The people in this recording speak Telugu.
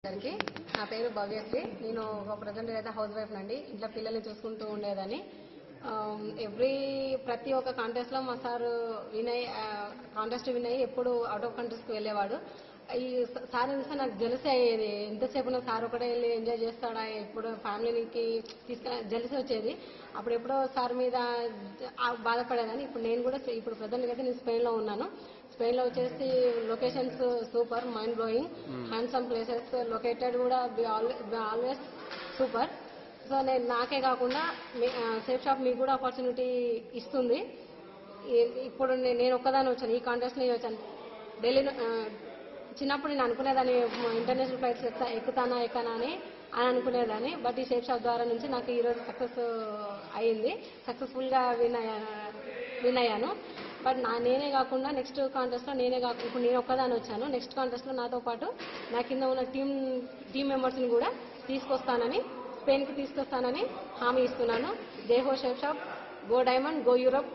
అందరికీ నా పేరు భవ్యశ్రీ. నేను ప్రజెంట్ అయితే హౌస్ వైఫ్ నండి. ఇంట్లో పిల్లల్ని చూసుకుంటూ ఉండేదని. ప్రతి ఒక్క కాంటెస్ట్ లో మా సార్ కాంటెస్ట్ విన్ అయ్యి ఎప్పుడు అవుట్ ఆఫ్ కంట్రీస్కి వెళ్ళేవాడు. ఈ సార్ చూస్తే నాకు జెలసీ అయ్యేది. ఎంతసేపు నా సార్ ఒకటే వెళ్ళి ఎంజాయ్ చేస్తాడా, ఎప్పుడు ఫ్యామిలీకి జెలసీ వచ్చేది. అప్పుడు ఎప్పుడో సార్ మీద బాధపడేదాన్ని. ఇప్పుడు నేను కూడా ప్రజెంట్ అయితే నేను స్పెయిన్ లో ఉన్నాను. స్పెయిన్ లో వచ్చేసి locations super, mind blowing, handsome places located కూడా ఆల్వేస్ సూపర్. సో నేను నాకే కాకుండా సేఫ్ షాప్ మీకు కూడా ఆపర్చునిటీ ఇస్తుంది. ఇప్పుడు నేను ఒక్కదాన్ని వచ్చాను, ఈ కాంటెస్ట్ నేను వచ్చాను. ఢిల్లీ చిన్నప్పుడు నేను అనుకునేదాన్ని ఇంటర్నేషనల్ ఫ్లైట్స్ ఎక్కుతానా ఎక్కనా అని అనుకునేదాన్ని. బట్ ఈ సేఫ్ షాప్ ద్వారా నుంచి నాకు ఈరోజు సక్సెస్ అయ్యింది. సక్సెస్ఫుల్ గా విన్ అయ్యాను. బట్ నేనే కాకుండా నెక్స్ట్ కాంటెస్ట్ లో ఇప్పుడు నేను ఒక్కదాన్ని వచ్చాను. నెక్స్ట్ కాంటెస్ట్ లో నాతో పాటు నా కింద ఉన్న టీమ్ మెంబర్స్ ని కూడా తీసుకొస్తానని, స్పెయిన్ కి తీసుకొస్తానని హామీ ఇస్తున్నాను. జై హో safe shop, go diamond, go Europe.